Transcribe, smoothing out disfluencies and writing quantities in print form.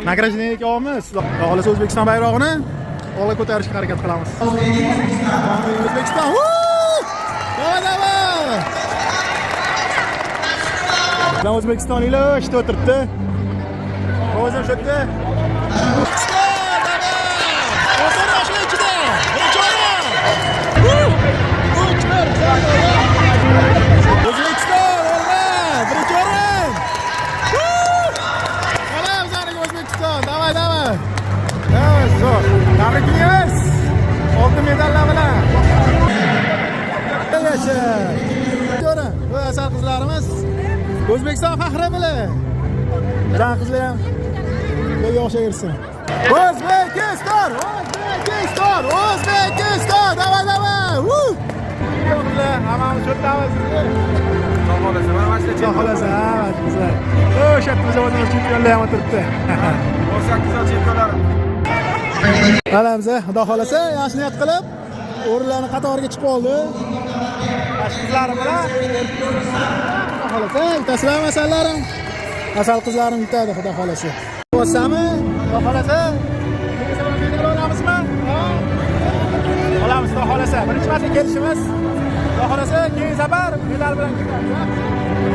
Nagradniyaga olamiz. Xudo xolasa O'zbekiston bayrog'ini olga ko'tarishga harakat qilamiz. O'zbekiston! Davay! O'zbekistonliklar ishda o'tiribdi. Ovozim shu yerda. Tabriklaymiz. Oltin medallar bilan. Yasha. Ko'ring, bu asal qizlarimiz O'zbekiston faxri bilan. Jan qizlar ham bunga o'xshayirsin. O'zbekiston! O'zbekiston! O'zbekiston! Davay, davay! Yo'qlar, hammamiz cho'tamiz. Xudo xolasa, mana mana shu xolasa, qizlar. O'sha yerda o'zimiz chempionlar ham o'tiribdi. 18 chempionlar. Alamiz, xudo xolasa, yaxshi niyat qilib o'rinlarni qatoriga chiqib oldi. Yosh qizlarim bilan xudo xolasa, yutasizlar masallarim. Asal qizlarim yutadi, xudo xolasa. Bo'lsami, xudo xolasa, medal olamizmi? Olamiz, xudo xolasa. Birinchi marta kelishimiz. Xudo xolasa, keyin safar medal bilan ketamiz.